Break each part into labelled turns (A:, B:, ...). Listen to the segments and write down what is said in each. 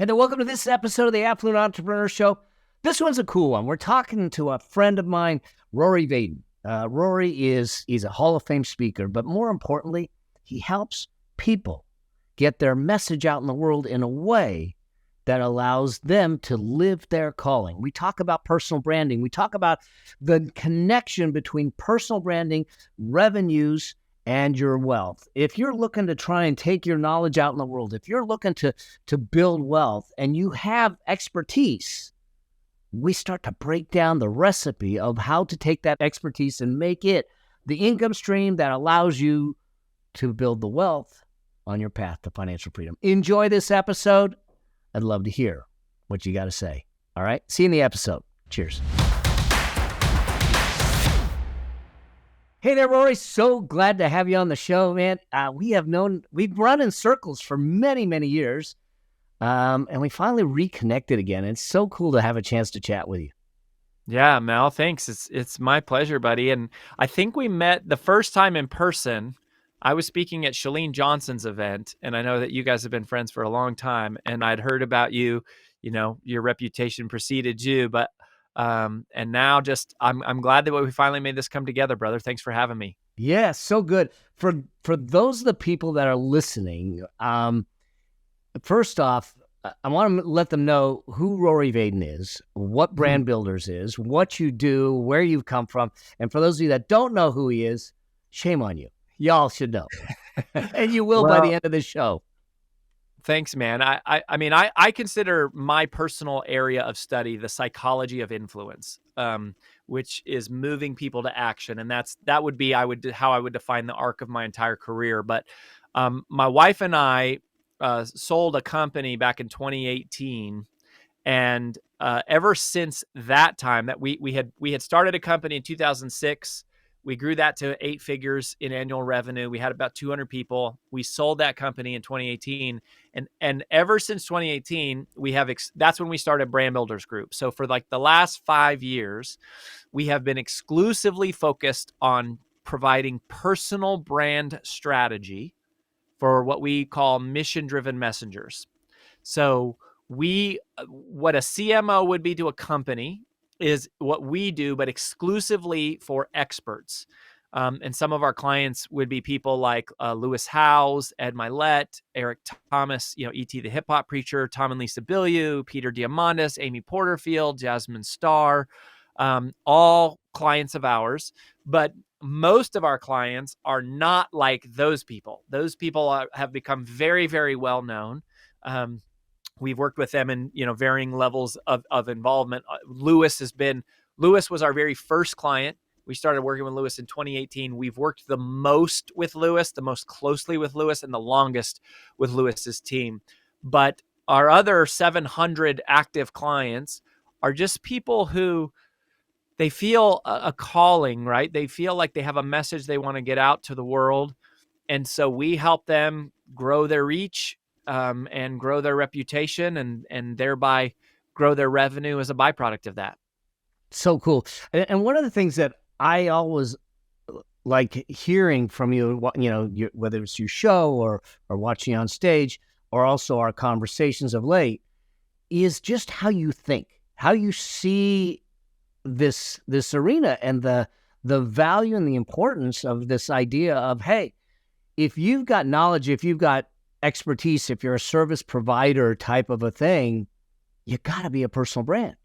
A: And welcome to this episode of the Affluent Entrepreneur Show. This one's a cool one. We're talking to a friend of mine, Rory Vaden. He's a Hall of Fame speaker, but more importantly, he helps people get their message out in the world in a way that allows them to live their calling. We talk about personal branding. We talk about the connection between personal branding, revenues, and your wealth. If you're looking to try and take your knowledge out in the world, if you're looking to build wealth and you have expertise, we start to break down the recipe of how to take that expertise and make it the income stream that allows you to build the wealth on your path to financial freedom. Enjoy this episode. I'd love to hear what you got to say. All right. See you in the episode. Cheers. Hey there, Rory. So glad to have you on the show, man. We've run in circles for many, many years, and we finally reconnected again. It's so cool to have a chance to chat with you.
B: Yeah, Mel, thanks. It's my pleasure, buddy. And I think we met the first time in person. I was speaking at Chalene Johnson's event, and I know that you guys have been friends for a long time, and I'd heard about you, your reputation preceded you, but and now I'm glad that we finally made this come together, brother. Thanks for having me.
A: Yeah, so good. For those of the people that are listening, first off, I want to let them know who Rory Vaden is, what Brand Builders is, what you do, where you've come from. And for those of you that don't know who he is, shame on you. Y'all should know. And you will by the end of this show.
B: Thanks, man. I consider my personal area of study the psychology of influence, which is moving people to action, and that would be how I would define the arc of my entire career. But my wife and I sold a company back in 2018, and ever since that time, that we had started a company in 2006. We grew that to 8 figures in annual revenue. We had about 200 people. We sold that company in 2018. And ever since 2018, that's when we started Brand Builders Group. So for like the last 5 years, we have been exclusively focused on providing personal brand strategy for what we call mission-driven messengers. So what a CMO would be to a company is what we do, but exclusively for experts. And some of our clients would be people like Lewis Howes, Ed Milet, Eric Thomas, E.T. the Hip Hop Preacher, Tom and Lisa Bilyeu, Peter Diamandis, Amy Porterfield, Jasmine Starr, all clients of ours. But most of our clients are not like those people. Those people have become very, very well known. We've worked with them in, varying levels of involvement. Lewis was our very first client. We started working with Lewis in 2018. We've worked the most with Lewis, the most closely with Lewis, and the longest with Lewis's team. But our other 700 active clients are just people who they feel a calling, right? They feel like they have a message they want to get out to the world. And so we help them grow their reach, and grow their reputation and thereby grow their revenue as a byproduct of that.
A: So cool. And one of the things that I always like hearing from you, whether it's your show or watching on stage or also our conversations of late, is just how you think, how you see this arena and the value and the importance of this idea of, hey, if you've got knowledge, if you've got expertise, if you're a service provider type of a thing, you got to be a personal brand.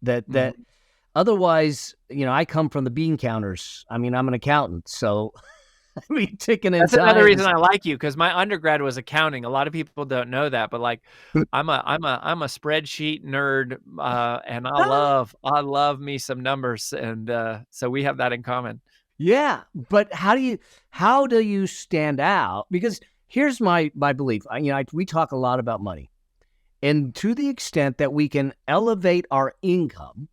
A: That otherwise, I come from the bean counters. I'm an accountant, so ticking in.
B: That's another reason I like you, because my undergrad was accounting. A lot of people don't know that, but like, I'm a spreadsheet nerd, and I love me some numbers, and so we have that in common.
A: Yeah, but how do you stand out? Because here's my belief. We talk a lot about money, and to the extent that we can elevate our income,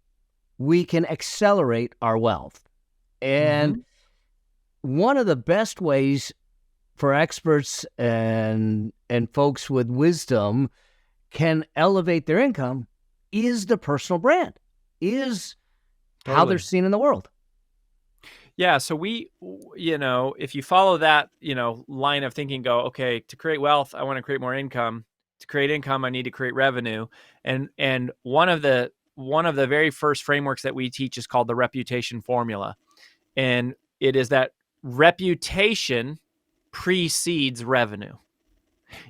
A: we can accelerate our wealth. And one of the best ways for experts and folks with wisdom can elevate their income is the personal brand, is how they're seen in the world.
B: Yeah. So if you follow that, line of thinking, go, okay, to create wealth, I want to create more income. To create income, I need to create revenue. And one of the very first frameworks that we teach is called the reputation formula. And it is that reputation precedes revenue.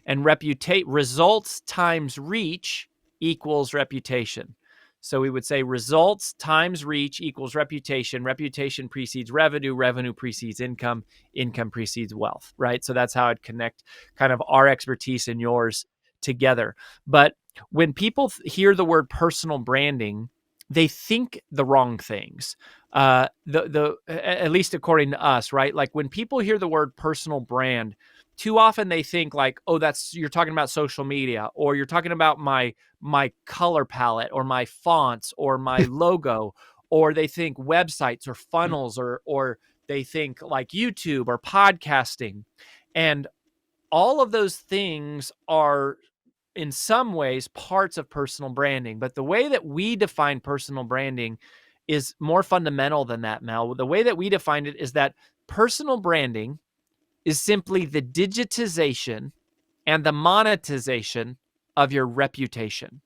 B: And results times reach equals reputation. So we would say results times reach equals reputation. Reputation precedes revenue. Revenue precedes income. Income precedes wealth, right? So that's how I'd connect kind of our expertise and yours together. But when people hear the word personal branding, they think the wrong things. At least according to us, right? Like when people hear the word personal brand, too often they think like, oh, you're talking about social media, or you're talking about my color palette, or my fonts, or my logo, or they think websites or funnels, or they think like YouTube or podcasting. And all of those things are in some ways parts of personal branding. But the way that we define personal branding is more fundamental than that, Mel. The way that we define it is that personal branding is simply the digitization and the monetization of your reputation.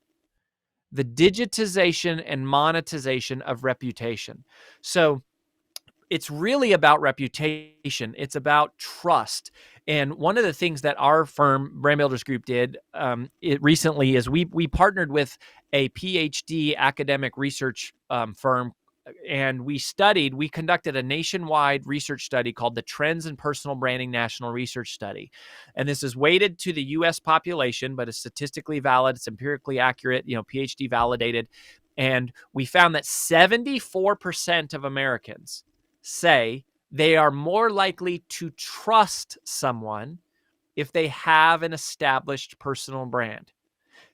B: The digitization and monetization of reputation. So it's really about reputation. It's about trust. And one of the things that our firm, Brand Builders Group, did recently is we partnered with a PhD academic research firm, and we conducted a nationwide research study called the Trends in Personal Branding National Research Study. And this is weighted to the US population, but it's statistically valid. It's empirically accurate, PhD validated. And we found that 74% of Americans say they are more likely to trust someone if they have an established personal brand.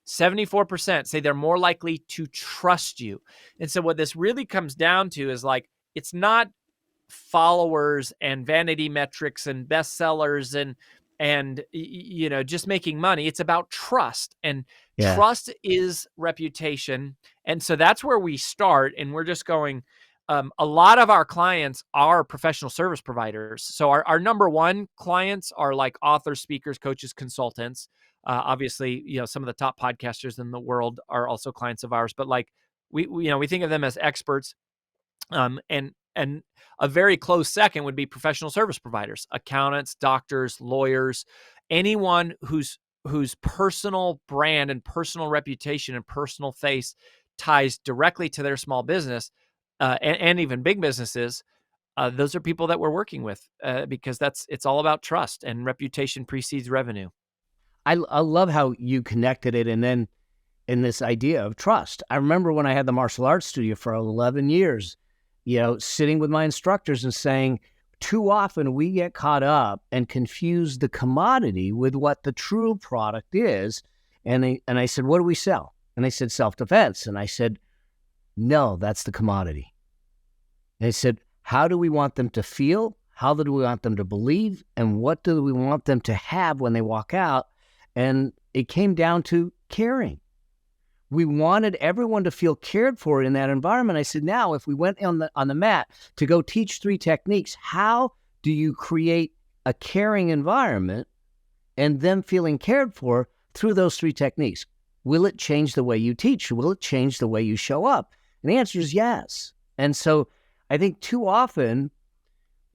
B: 74% say they're more likely to trust you. And so what this really comes down to is like, it's not followers and vanity metrics and bestsellers and just making money. It's about trust, and trust is reputation. And so that's where we start. And we're just going, a lot of our clients are professional service providers. So our number one clients are like authors, speakers, coaches, consultants. Obviously, some of the top podcasters in the world are also clients of ours, but like we think of them as experts. And a very close second would be professional service providers, accountants, doctors, lawyers, anyone whose personal brand and personal reputation and personal face ties directly to their small business, and even big businesses. Those are people that we're working with, because it's all about trust, and reputation precedes revenue.
A: I love how you connected it, and then in this idea of trust. I remember when I had the martial arts studio for 11 years, sitting with my instructors and saying, too often we get caught up and confuse the commodity with what the true product is. And I said, what do we sell? And they said, self-defense. And I said, no, that's the commodity. And I said, how do we want them to feel? How do we want them to believe? And what do we want them to have when they walk out? And it came down to caring. We wanted everyone to feel cared for in that environment. I said, now, if we went on the mat to go teach 3 techniques, how do you create a caring environment and them feeling cared for through those 3 techniques? Will it change the way you teach? Will it change the way you show up? And the answer is yes. And so I think too often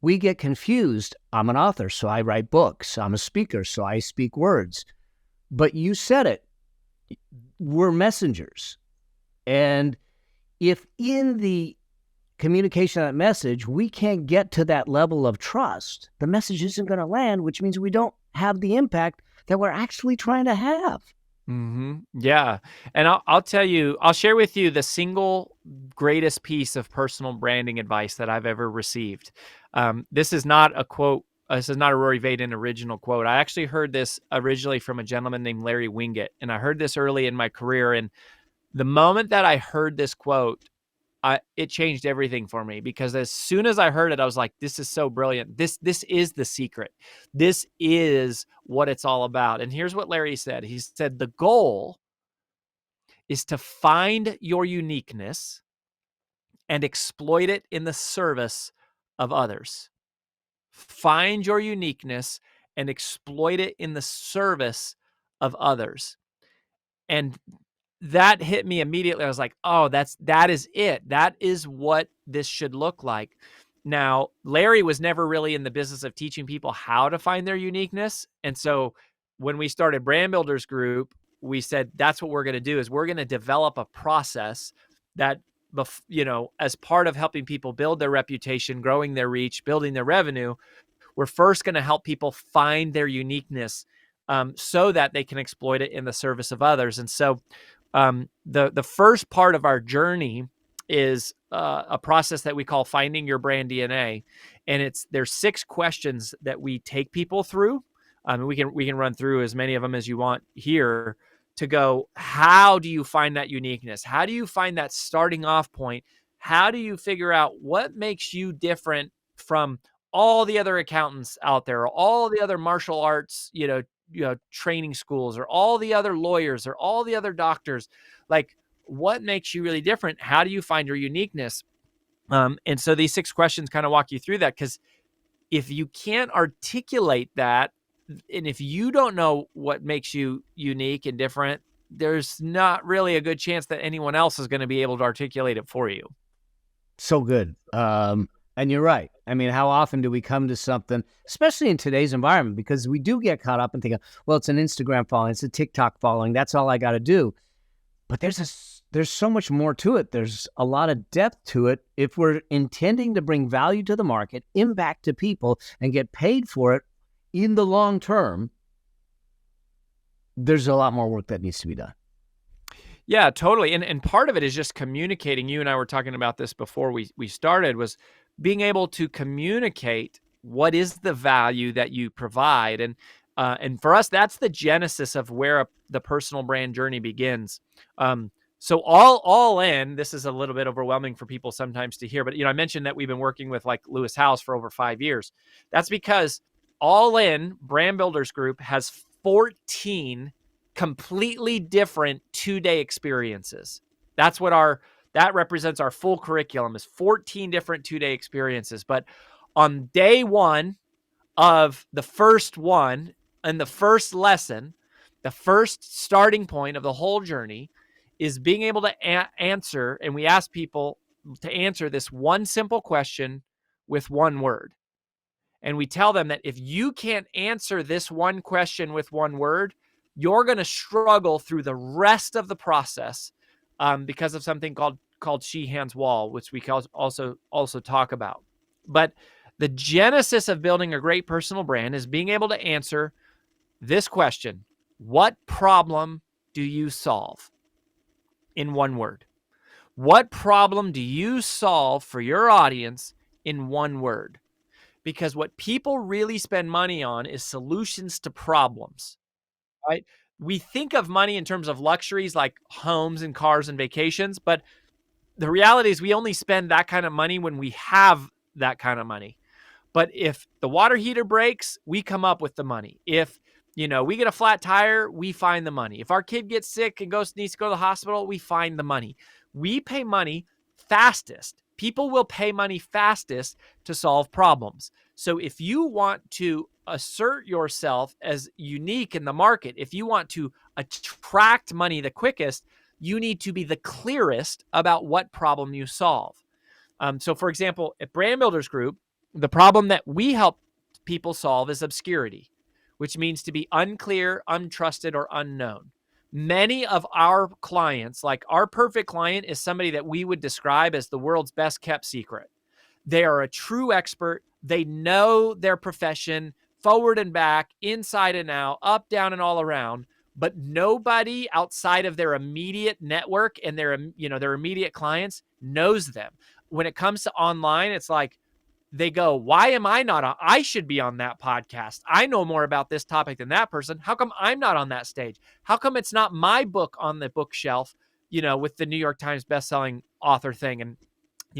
A: we get confused. I'm an author, so I write books. I'm a speaker, so I speak words. But you said it. We're messengers. And if in the communication of that message, we can't get to that level of trust, the message isn't going to land, which means we don't have the impact that we're actually trying to have.
B: Mm-hmm. Yeah. And I'll share with you the single greatest piece of personal branding advice that I've ever received. This is not a quote. This is not a Rory Vaden original quote. I actually heard this originally from a gentleman named Larry Winget. And I heard this early in my career. And the moment that I heard this quote, it changed everything for me, because as soon as I heard it, I was like, this is so brilliant. This is the secret. This is what it's all about. And here's what Larry said. He said, the goal is to find your uniqueness and exploit it in the service of others. Find your uniqueness and exploit it in the service of others. And that hit me immediately. I was like, oh, that is it. That is what this should look like. Now, Larry was never really in the business of teaching people how to find their uniqueness. And so when we started Brand Builders Group, we said, that's what we're going to do, is we're going to develop a process that, as part of helping people build their reputation, growing their reach, building their revenue, we're first going to help people find their uniqueness, so that they can exploit it in the service of others. And so the first part of our journey is a process that we call finding your brand DNA, and there's 6 questions that we take people through. We can run through as many of them as you want here, to go, how do you find that uniqueness? How do you find that starting off point? How do you figure out what makes you different from all the other accountants out there, or all the other martial arts, training schools, or all the other lawyers, or all the other doctors? Like, what makes you really different? How do you find your uniqueness? And so these 6 questions kind of walk you through that, because if you can't articulate that, and if you don't know what makes you unique and different, there's not really a good chance that anyone else is going to be able to articulate it for you.
A: So good. And you're right. I mean, how often do we come to something, especially in today's environment, because we do get caught up and think, well, it's an Instagram following, it's a TikTok following, that's all I got to do. But there's so much more to it. There's a lot of depth to it. If we're intending to bring value to the market, impact to people, and get paid for it in the long term, there's a lot more work that needs to be done.
B: Yeah, totally. And part of it is just communicating. You and I were talking about this before we started, was being able to communicate what is the value that you provide. And for us, that's the genesis of where the personal brand journey begins. So all in, this is a little bit overwhelming for people sometimes to hear, but I mentioned that we've been working with like Lewis Howes for over 5 years. That's because all in, Brand Builders Group has 14 completely different 2-day experiences. That represents our full curriculum, is 14 different 2-day experiences. But on day 1 of the first one, and the first lesson, the first starting point of the whole journey, is being able to answer, and we ask people to answer this one simple question with one word. And we tell them that if you can't answer this one question with one word, you're going to struggle through the rest of the process, because of something called Sheehan's Wall, which we also talk about. But the genesis of building a great personal brand is being able to answer this question: what problem do you solve? In one word. What problem do you solve for your audience in one word? Because what people really spend money on is solutions to problems, right? We think of money in terms of luxuries like homes and cars and vacations, but the reality is we only spend that kind of money when we have that kind of money. But if the water heater breaks, we come up with the money. If we get a flat tire, we find the money. If our kid gets sick and needs to go to the hospital, we find the money. We pay money fastest. People will pay money fastest to solve problems. So if you want to assert yourself as unique in the market, if you want to attract money the quickest, you need to be the clearest about what problem you solve. So for example, at Brand Builders Group, the problem that we help people solve is obscurity, which means to be unclear, untrusted, or unknown. Many of our clients, like our perfect client, is somebody that we would describe as the world's best kept secret. They are a true expert. They know their profession forward and back, inside and out, up, down, and all around. But nobody outside of their immediate network and their immediate clients knows them. When it comes to online, it's like, they go, why am I not on? I should be on that podcast. I know more about this topic than that person. How come I'm not on that stage? How come it's not my book on the bookshelf, with the New York Times bestselling author thing? And,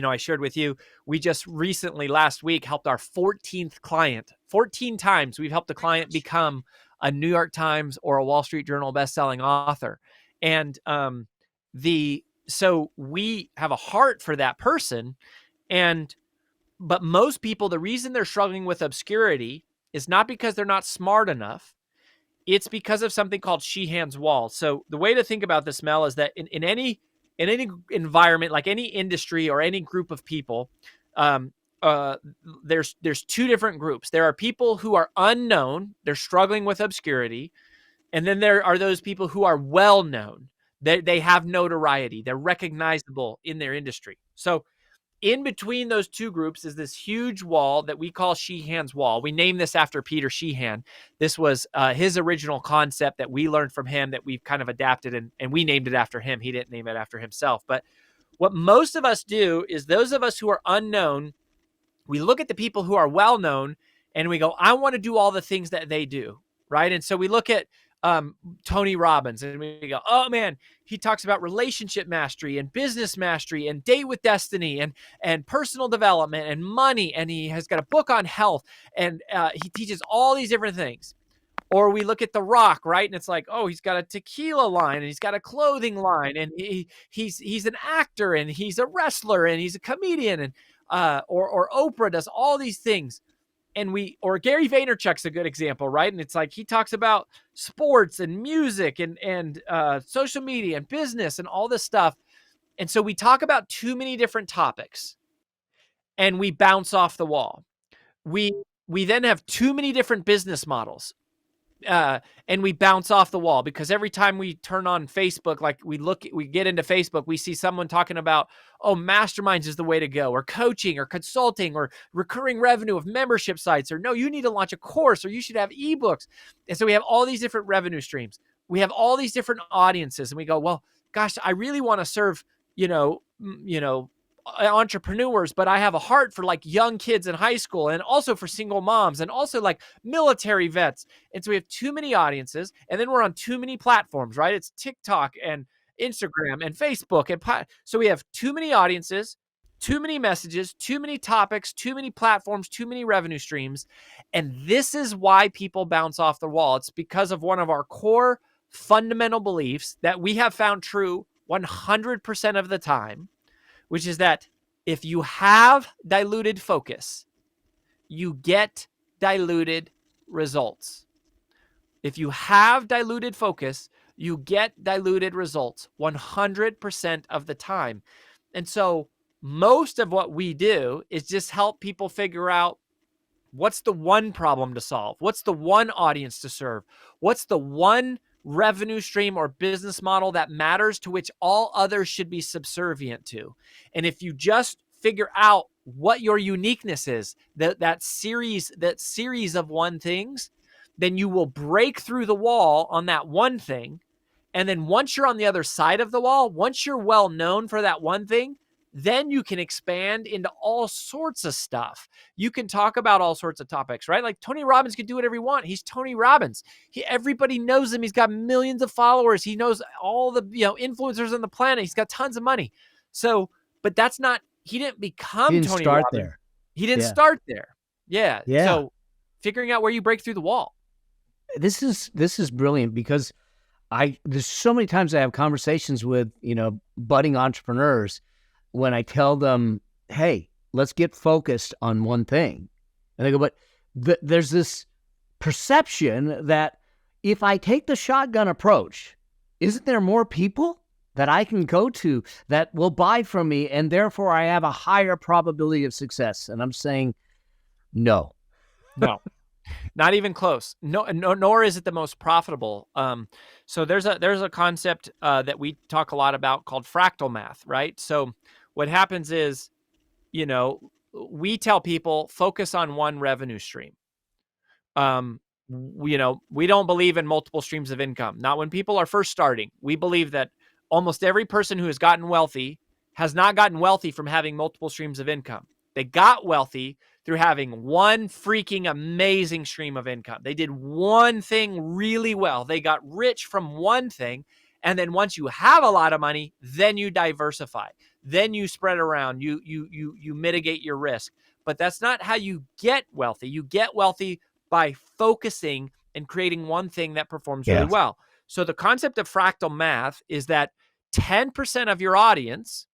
B: I shared with you, we just recently last week helped our 14th client. 14 times we've helped a client become a New York Times or a Wall Street Journal bestselling author. And so we have a heart for that person. But most people, the reason they're struggling with obscurity is not because they're not smart enough. It's because of something called Sheehan's wall. So the way to think about this, Mel, is that in any environment, like any industry or any group of people, um, there's two different groups. There are people who are unknown; they're struggling with obscurity, and then there are those people who are well known. They have notoriety. They're recognizable in their industry. So in between those two groups is this huge wall that we call Sheehan's wall. We named this after Peter Sheehan. This was his original concept that we learned from him, that we've kind of adapted, and we named it after him. He didn't name it after himself. But what most of us do is, those of us who are unknown, we look at the people who are well known and we go, I want to do all the things that they do, right? And so we look at Tony Robbins and we go, oh man, he talks about relationship mastery and business mastery and date with destiny and personal development and money, and he has got a book on health, and he teaches all these different things. Or we look at The Rock, right? And it's like, oh, he's got a tequila line and he's got a clothing line, and he's an actor and he's a wrestler and he's a comedian, and or Oprah does all these things. And or Gary Vaynerchuk's a good example, right? And it's like, he talks about sports and music and social media and business and all this stuff. And so we talk about too many different topics and we bounce off the wall. We then have too many different business models. And we bounce off the wall, because every time we turn on Facebook, like we get into Facebook, we see someone talking about, oh, masterminds is the way to go, or coaching or consulting or recurring revenue of membership sites, or no, you need to launch a course, or you should have ebooks. And so we have all these different revenue streams. We have all these different audiences, and we go, well, gosh, I really want to serve, entrepreneurs, but I have a heart for like young kids in high school, and also for single moms, and also like military vets. And so we have too many audiences, and then we're on too many platforms, right? It's TikTok and Instagram and Facebook. So we have too many audiences, too many messages, too many topics, too many platforms, too many revenue streams. And this is why people bounce off the wall. It's because of one of our core fundamental beliefs that we have found true 100% of the time, which is that if you have diluted focus, you get diluted results. If you have diluted focus, you get diluted results 100% of the time. And so most of what we do is just help people figure out, what's the one problem to solve? What's the one audience to serve? What's the one revenue stream or business model that matters, to which all others should be subservient to? And if you just figure out what your uniqueness is, that series of one things, then you will break through the wall on that one thing. And then once you're on the other side of the wall, once you're well known for that one thing, then you can expand into all sorts of stuff. You can talk about all sorts of topics, right? Like Tony Robbins can do whatever he wants. He's Tony Robbins. Everybody knows him. He's got millions of followers. He knows all the influencers on the planet. He's got tons of money. So, but that's not, he didn't become Tony Robbins.
A: There.
B: He didn't start there. Yeah.
A: Yeah.
B: So figuring out where you break through the wall.
A: This is brilliant, because there's so many times I have conversations with, budding entrepreneurs, when I tell them, hey, let's get focused on one thing. And they go, but there's this perception that if I take the shotgun approach, isn't there more people that I can go to that will buy from me, and therefore I have a higher probability of success? And I'm saying, no.
B: Not even close. No, nor is it the most profitable. So there's a concept that we talk a lot about called fractal math, right? So what happens is, we tell people, focus on one revenue stream. We don't believe in multiple streams of income. Not when people are first starting. We believe that almost every person who has gotten wealthy has not gotten wealthy from having multiple streams of income. They got wealthy through having one freaking amazing stream of income. They did one thing really well. They got rich from one thing. And then once you have a lot of money, then you diversify. Then you spread around. You mitigate your risk. But that's not how you get wealthy. You get wealthy by focusing and creating one thing that performs really well. So the concept of fractal math is that 10% of your audience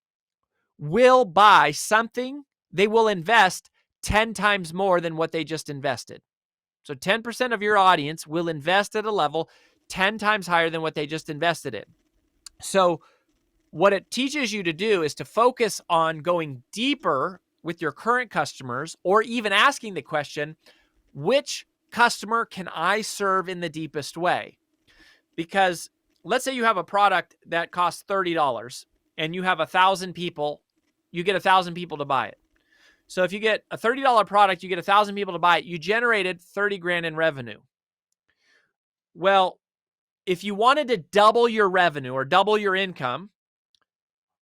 B: will buy something. They will invest 10 times more than what they just invested. So 10% of your audience will invest at a level 10 times higher than what they just invested in. So what it teaches you to do is to focus on going deeper with your current customers, or even asking the question, which customer can I serve in the deepest way? Because let's say you have a product that costs $30 and you have 1,000 people, you get 1,000 people to buy it. So if you get a $30 product, you get 1,000 people to buy it, you generated 30 grand in revenue. Well, if you wanted to double your revenue or double your income,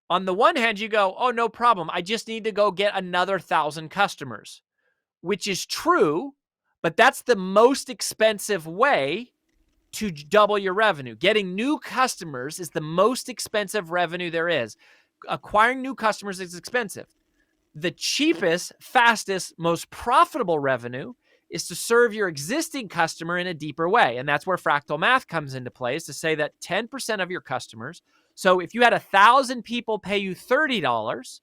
B: on the one hand, you go, oh, no problem. I just need to go get another 1,000 customers, which is true, but that's the most expensive way to double your revenue. Getting new customers is the most expensive revenue there is. Acquiring new customers is expensive. The cheapest, fastest, most profitable revenue is to serve your existing customer in a deeper way. And that's where fractal math comes into play, is to say that 10% of your customers, so if you had 1,000 people pay you $30,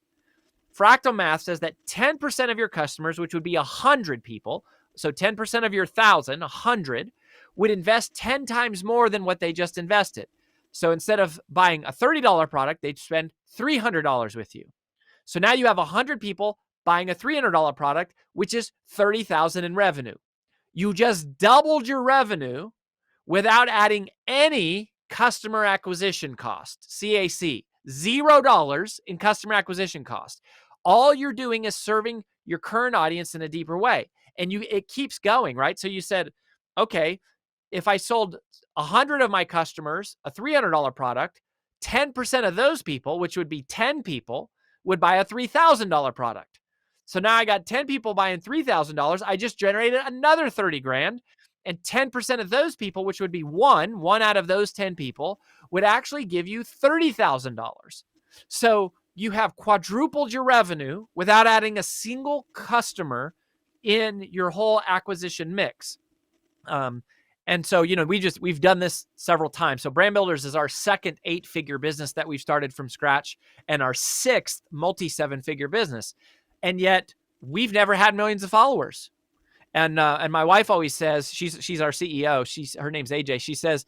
B: fractal math says that 10% of your customers, which would be 100 people, so 10% of your 1,000, 100, would invest 10 times more than what they just invested. So instead of buying a $30 product, they'd spend $300 with you. So now you have 100 people buying a $300 product, which is $30,000 in revenue. You just doubled your revenue without adding any customer acquisition cost, CAC, $0 in customer acquisition cost. All you're doing is serving your current audience in a deeper way. And it keeps going, right? So you said, okay, if I sold 100 of my customers a $300 product, 10% of those people, which would be 10 people, would buy a $3,000 product. So now I got 10 people buying $3,000. I just generated another 30 grand. And 10% of those people, which would be one out of those 10 people, would actually give you $30,000. So you have quadrupled your revenue without adding a single customer in your whole acquisition mix. And so, we've done this several times. So Brand Builders is our second 8-figure business that we've started from scratch, and our 6th multi-7-figure business. And yet we've never had millions of followers. And my wife always says, she's our CEO. Her name's AJ. She says,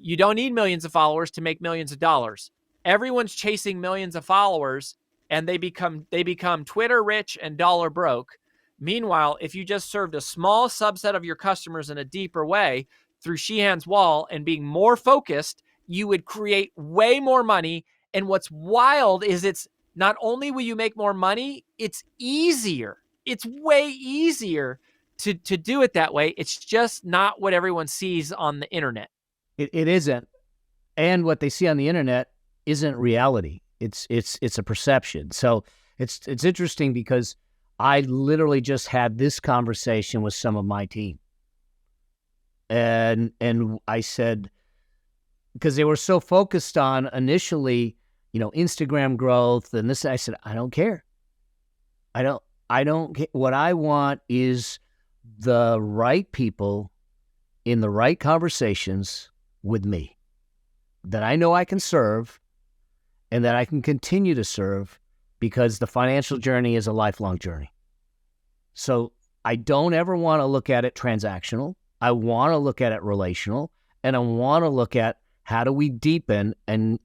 B: you don't need millions of followers to make millions of dollars. Everyone's chasing millions of followers, and they become Twitter rich and dollar broke. Meanwhile, if you just served a small subset of your customers in a deeper way through Sheehan's Wall and being more focused, you would create way more money. And what's wild is it's not only will you make more money, it's easier. It's way easier to do it that way. It's just not what everyone sees on the internet.
A: It isn't. And what they see on the internet isn't reality. It's a perception. So it's interesting because I literally just had this conversation with some of my team. And I said, because they were so focused on initially, Instagram growth and this, I said, I don't care. I don't care. What I want is the right people in the right conversations with me that I know I can serve and that I can continue to serve, because the financial journey is a lifelong journey. So I don't ever want to look at it transactional. I want to look at it relational, and I want to look at how do we deepen and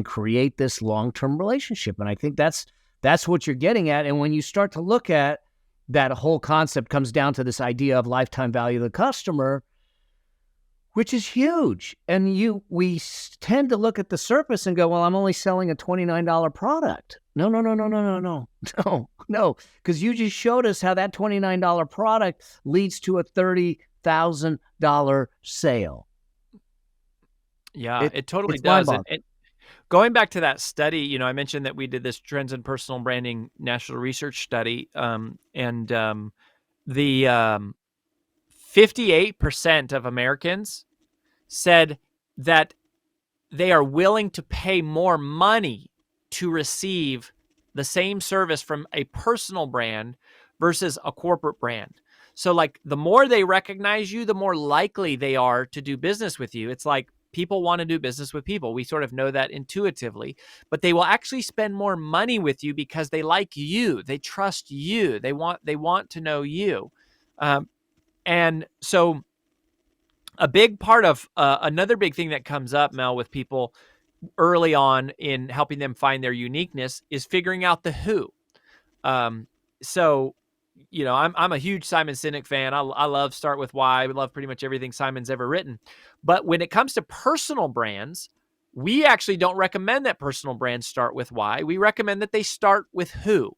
A: create this long-term relationship. And I think that's what you're getting at. And when you start to look at that, whole concept comes down to this idea of lifetime value of the customer, which is huge. And we tend to look at the surface and go, well, I'm only selling a $29 product. No. Because you just showed us how that $29 product leads to a $30,000 sale.
B: Yeah, it totally does. And going back to that study, I mentioned that we did this Trends in Personal Branding National Research Study, and the 58% of Americans said that they are willing to pay more money to receive the same service from a personal brand versus a corporate brand. So like the more they recognize you, the more likely they are to do business with you. It's like people want to do business with people. We sort of know that intuitively, but they will actually spend more money with you because they like you. They trust you. They want to know you. And so a big part of another big thing that comes up, Mel, with people early on in helping them find their uniqueness is figuring out the who. So, I'm a huge Simon Sinek fan. I love Start With Why. I love pretty much everything Simon's ever written. But when it comes to personal brands, we actually don't recommend that personal brands start with why. We recommend that they start with who.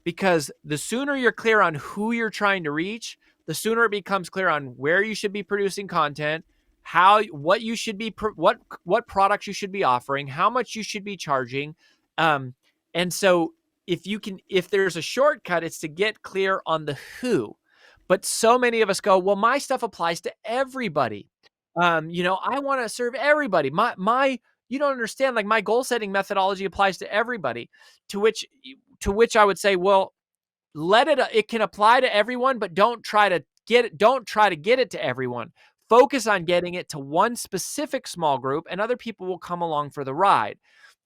B: Because the sooner you're clear on who you're trying to reach, the sooner it becomes clear on where you should be producing content, what you should be, what products you should be offering, how much you should be charging. And so if there's a shortcut, it's to get clear on the who. But so many of us go, well, my stuff applies to everybody. I want to serve everybody. You don't understand, like my goal setting methodology applies to everybody, to which I would say, well, it can apply to everyone, but don't try to get it to everyone. Focus on getting it to one specific small group, and other people will come along for the ride.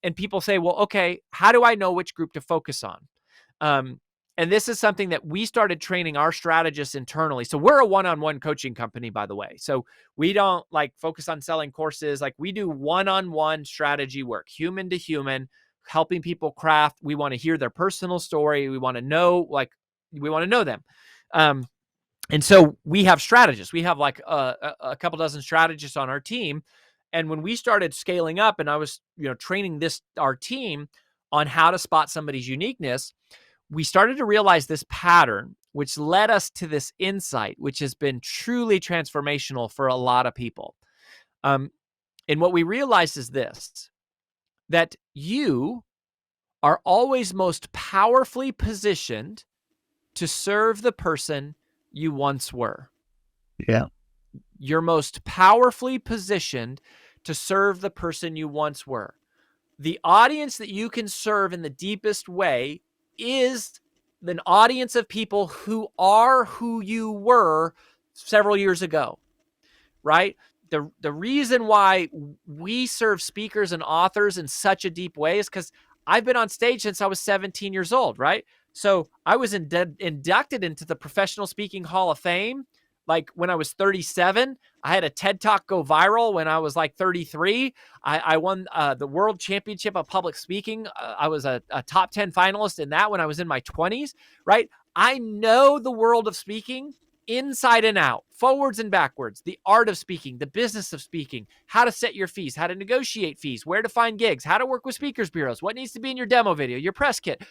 B: And people say, well, okay, how do I know which group to focus on? And this is something that we started training our strategists internally. So we're a one-on-one coaching company, by the way. So we don't focus on selling courses. Like, we do one-on-one strategy work, human to human, helping people craft. We want to hear their personal story. We want to know, them. And so we have strategists. We have a couple dozen strategists on our team. And when we started scaling up, and I was, training our team on how to spot somebody's uniqueness, we started to realize this pattern, which led us to this insight, which has been truly transformational for a lot of people. And what we realized is this, that you are always most powerfully positioned to serve the person you once were.
A: Yeah.
B: You're most powerfully positioned to serve the person you once were. The audience that you can serve in the deepest way is an audience of people who are who you were several years ago, right? The reason why we serve speakers and authors in such a deep way is because I've been on stage since I was 17 years old, right? So I was inducted into the Professional Speaking Hall of Fame when I was 37. I had a TED Talk go viral when I was 33. I won the World Championship of Public Speaking. I was a top 10 finalist in that when I was in my 20s, right? I know the world of speaking inside and out, forwards and backwards, the art of speaking, the business of speaking, how to set your fees, how to negotiate fees, where to find gigs, how to work with speakers bureaus, what needs to be in your demo video, your press kit.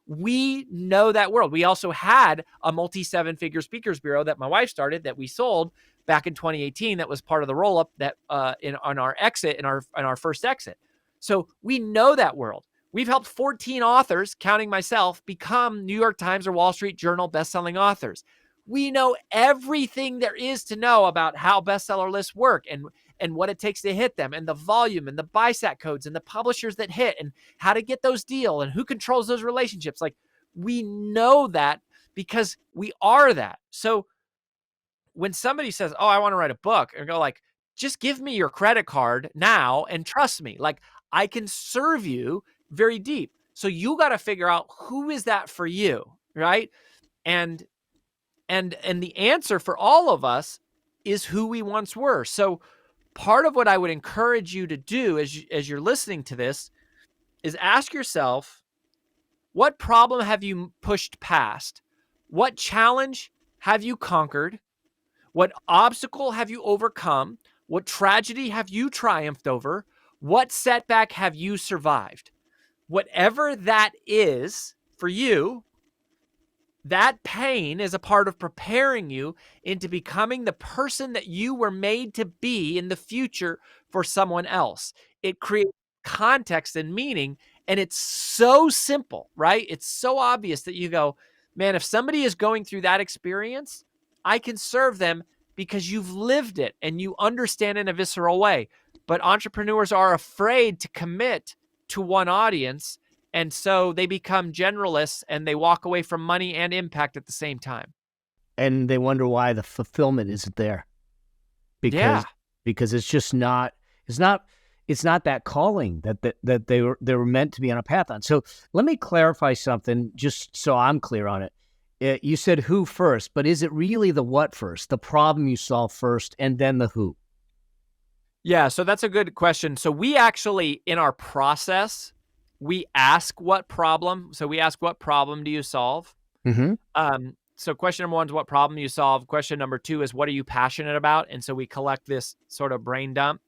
B: We know that world. We also had a multi-7-figure speakers bureau that my wife started that we sold back in 2018. That was part of the roll-up that on our exit, in our first exit. So we know that world. We've helped 14 authors, counting myself, become New York Times or Wall Street Journal bestselling authors. We know everything there is to know about how bestseller lists work and what it takes to hit them, and the volume and the BISAC codes and the publishers that hit and how to get those deals and who controls those relationships. We know that because we are that. So when somebody says, oh, I want to write a book, and go just give me your credit card now and trust me, I can serve you very deep. So you got to figure out who is that for you, right? And the answer for all of us is who we once were. So part of what I would encourage you to do as you're listening to this is ask yourself, what problem have you pushed past? What challenge have you conquered? What obstacle have you overcome? What tragedy have you triumphed over? What setback have you survived? Whatever that is for you, that pain is a part of preparing you into becoming the person that you were made to be in the future for someone else. It creates context and meaning, and it's so simple, right? It's so obvious that you go, man, if somebody is going through that experience, I can serve them because you've lived it and you understand in a visceral way. But entrepreneurs are afraid to commit to one audience, and so they become generalists and they walk away from money and impact at the same time.
A: And they wonder why the fulfillment isn't there. Because it's just not, it's not that calling that they were meant to be on a path on. So let me clarify something just so I'm clear on it. You said who first, but is it really the what first, the problem you solve first, and then the who?
B: Yeah, so that's a good question. So we actually, in our process, we ask what problem. So we ask, what problem do you solve?
A: Mm-hmm.
B: So question number one is, what problem do you solve? Question number two is, what are you passionate about? And so we collect this sort of brain dump.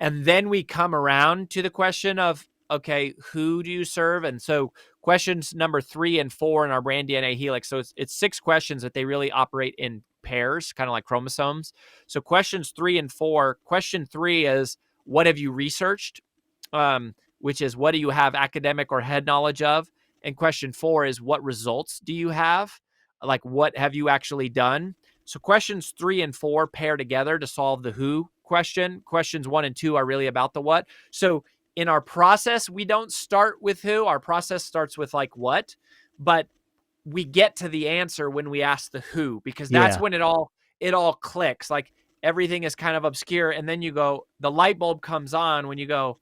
B: And then we come around to the question of, okay, who do you serve? And so questions number 3 and 4 in our brand DNA helix. So it's 6 questions that they really operate in pairs, kind of like chromosomes. So questions 3 and 4. Question 3 is, what have you researched? Which is, what do you have academic or head knowledge of? And question 4 is, what results do you have? Like, what have you actually done? So questions 3 and 4 pair together to solve the who question. Questions 1 and 2 are really about the what. So in our process, we don't start with who. Our process starts with like what, but we get to the answer when we ask the who, because that's
A: Yeah.
B: when it all clicks. Like, everything is kind of obscure, and then you go, the light bulb comes on when you go,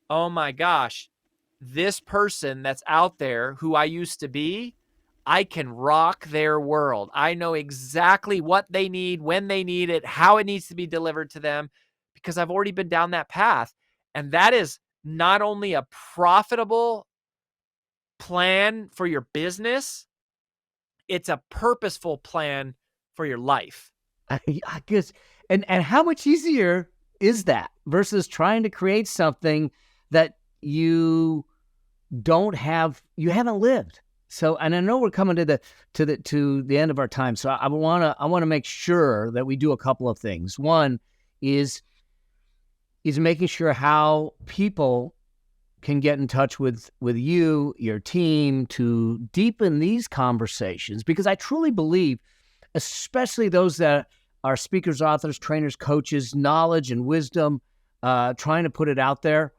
B: oh my gosh, this person that's out there who I used to be, I can rock their world. I know exactly what they need, when they need it, how it needs to be delivered to them, because I've already been down that path. And that is not only a profitable plan for your business, it's a purposeful plan for your life.
A: I guess, and how much easier is that versus trying to create something that you haven't lived. So, and I know we're coming to the end of our time. So I want to make sure that we do a couple of things. One is making sure how people can get in touch with you, your team, to deepen these conversations, because I truly believe, especially those that are speakers, authors, trainers, coaches, knowledge and wisdom, trying to put it out there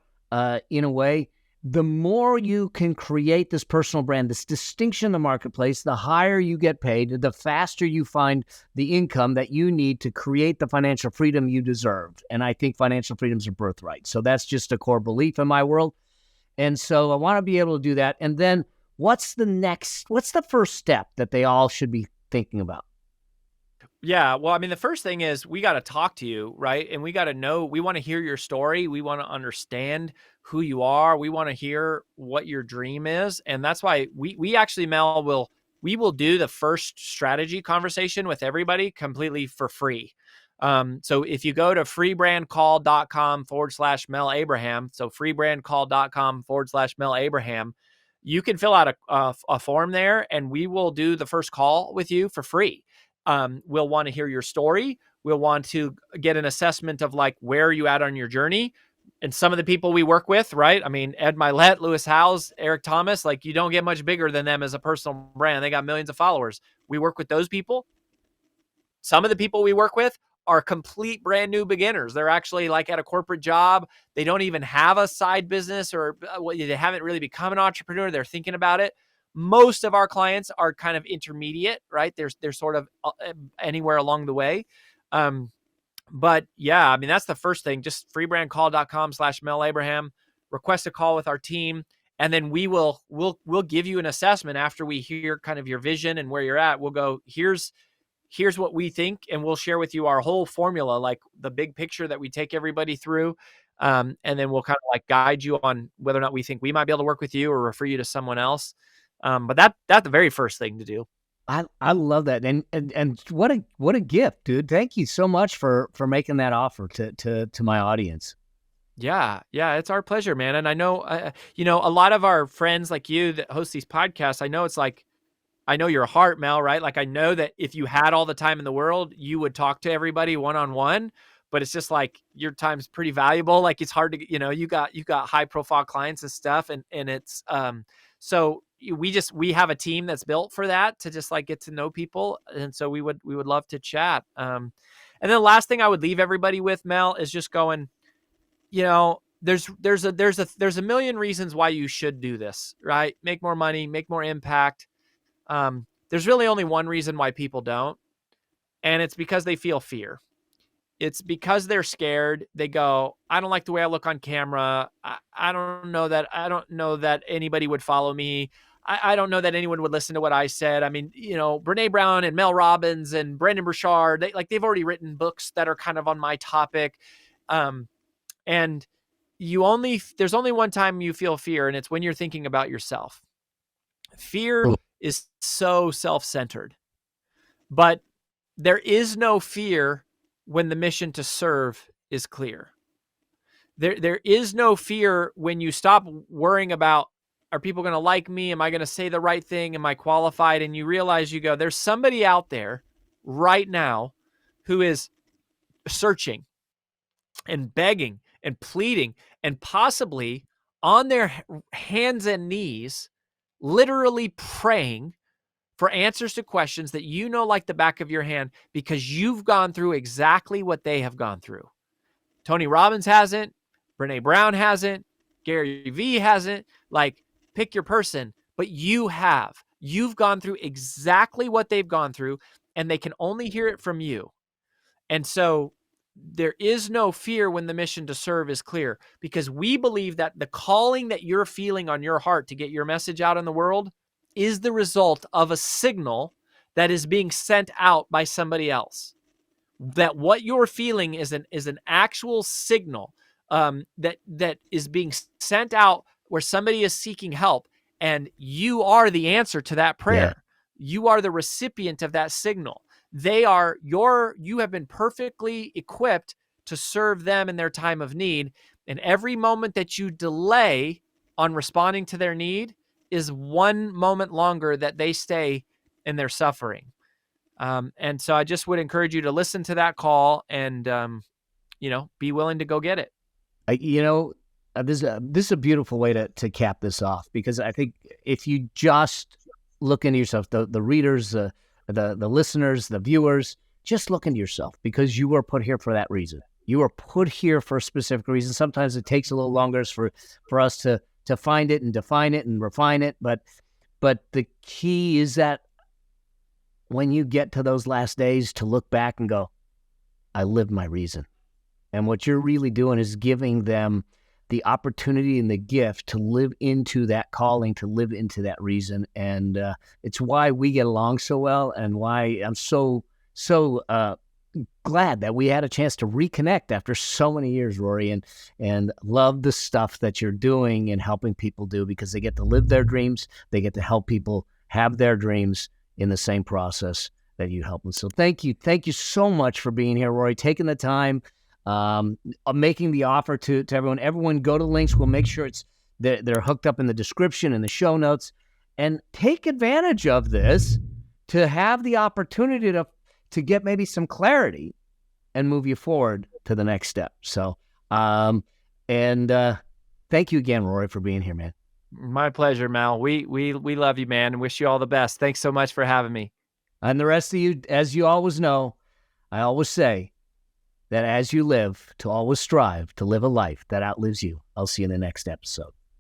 A: in a way, the more you can create this personal brand, this distinction in the marketplace, the higher you get paid, the faster you find the income that you need to create the financial freedom you deserved. And I think financial freedom is a birthright. So that's just a core belief in my world. And so I want to be able to do that. And then what's the first step that they all should be thinking about?
B: Yeah. Well, I mean, the first thing is, we got to talk to you, right? And we got to know, we want to hear your story. We want to understand who you are. We want to hear what your dream is. And that's why we actually, Mel, we will do the first strategy conversation with everybody completely for free. So if you go to freebrandcall.com/Mel Abraham, so freebrandcall.com/Mel Abraham, you can fill out a form there, and we will do the first call with you for free. We'll want to hear your story. We'll want to get an assessment of, like, where are you at on your journey? And some of the people we work with, right? I mean, Ed Milet, Lewis Howes, Eric Thomas, like, you don't get much bigger than them as a personal brand. They got millions of followers. We work with those people. Some of the people we work with are complete brand new beginners. They're actually like at a corporate job. They don't even have a side business, or they haven't really become an entrepreneur. They're thinking about it. Most of our clients are kind of intermediate, right? They're sort of anywhere along the way. But yeah, I mean, that's the first thing. Just freebrandcall.com/Mel Abraham. Request a call with our team, and then we'll give you an assessment after we hear kind of your vision and where you're at. We'll go, here's what we think, and we'll share with you our whole formula, like the big picture that we take everybody through. And then we'll kind of like guide you on whether or not we think we might be able to work with you or refer you to someone else. But that's the very first thing to do.
A: I love that. And what a gift, dude. Thank you so much for making that offer to my audience.
B: Yeah. Yeah. It's our pleasure, man. And I know, a lot of our friends like you that host these podcasts, I know it's like, I know your heart, Mel, right? Like, I know that if you had all the time in the world, you would talk to everybody one-on-one, but it's just like, your time's pretty valuable. Like, it's hard to, you got high profile clients and stuff. And it's, so we have a team that's built for that, to just like get to know people. And so we would love to chat. And then the last thing I would leave everybody with, Mel, is just going, there's a million reasons why you should do this, right? Make more money, make more impact. There's really only one reason why people don't, and it's because they feel fear. It's because they're scared. They go, I don't like the way I look on camera. I don't know that anybody would follow me. I don't know that anyone would listen to what I said. I mean, Brene Brown and Mel Robbins and Brendon Burchard, they've already written books that are kind of on my topic. And there's only one time you feel fear, and it's when you're thinking about yourself. Fear is so self-centered, but there is no fear when the mission to serve is clear. There is no fear when you stop worrying about, are people going to like me? Am I going to say the right thing? Am I qualified? And you realize there's somebody out there right now who is searching and begging and pleading and possibly on their hands and knees, literally praying for answers to questions that like the back of your hand, because you've gone through exactly what they have gone through. Tony Robbins hasn't. Brene Brown hasn't. Gary Vee hasn't. Pick your person, but you have. You've gone through exactly what they've gone through, and they can only hear it from you. And so there is no fear when the mission to serve is clear, because we believe that the calling that you're feeling on your heart to get your message out in the world is the result of a signal that is being sent out by somebody else. That what you're feeling is an actual signal that is being sent out where somebody is seeking help, and you are the answer to that prayer. Yeah. You are the recipient of that signal. You have been perfectly equipped to serve them in their time of need. And every moment that you delay on responding to their need is one moment longer that they stay in their suffering. And so I just would encourage you to listen to that call and, be willing to go get it.
A: This is a beautiful way to cap this off, because I think if you just look into yourself, the readers, the listeners, the viewers, just look into yourself, because you were put here for that reason. You were put here for a specific reason. Sometimes it takes a little longer for us to find it and define it and refine it. But the key is that when you get to those last days, to look back and go, I lived my reason. And what you're really doing is giving them the opportunity and the gift to live into that calling, to live into that reason. And it's why we get along so well, and why I'm so glad that we had a chance to reconnect after so many years, Rory, and love the stuff that you're doing and helping people do, because they get to live their dreams. They get to help people have their dreams in the same process that you help them. So thank you so much for being here, Rory, taking the time, making the offer to everyone. Everyone go to links. We'll make sure they're hooked up in the description and the show notes, and take advantage of this to have the opportunity to get maybe some clarity and move you forward to the next step. So, thank you again, Rory, for being here, man.
B: My pleasure, Mal. We love you, man, and wish you all the best. Thanks so much for having me.
A: And the rest of you, as you always know, I always say that as you live, to always strive to live a life that outlives you. I'll see you in the next episode.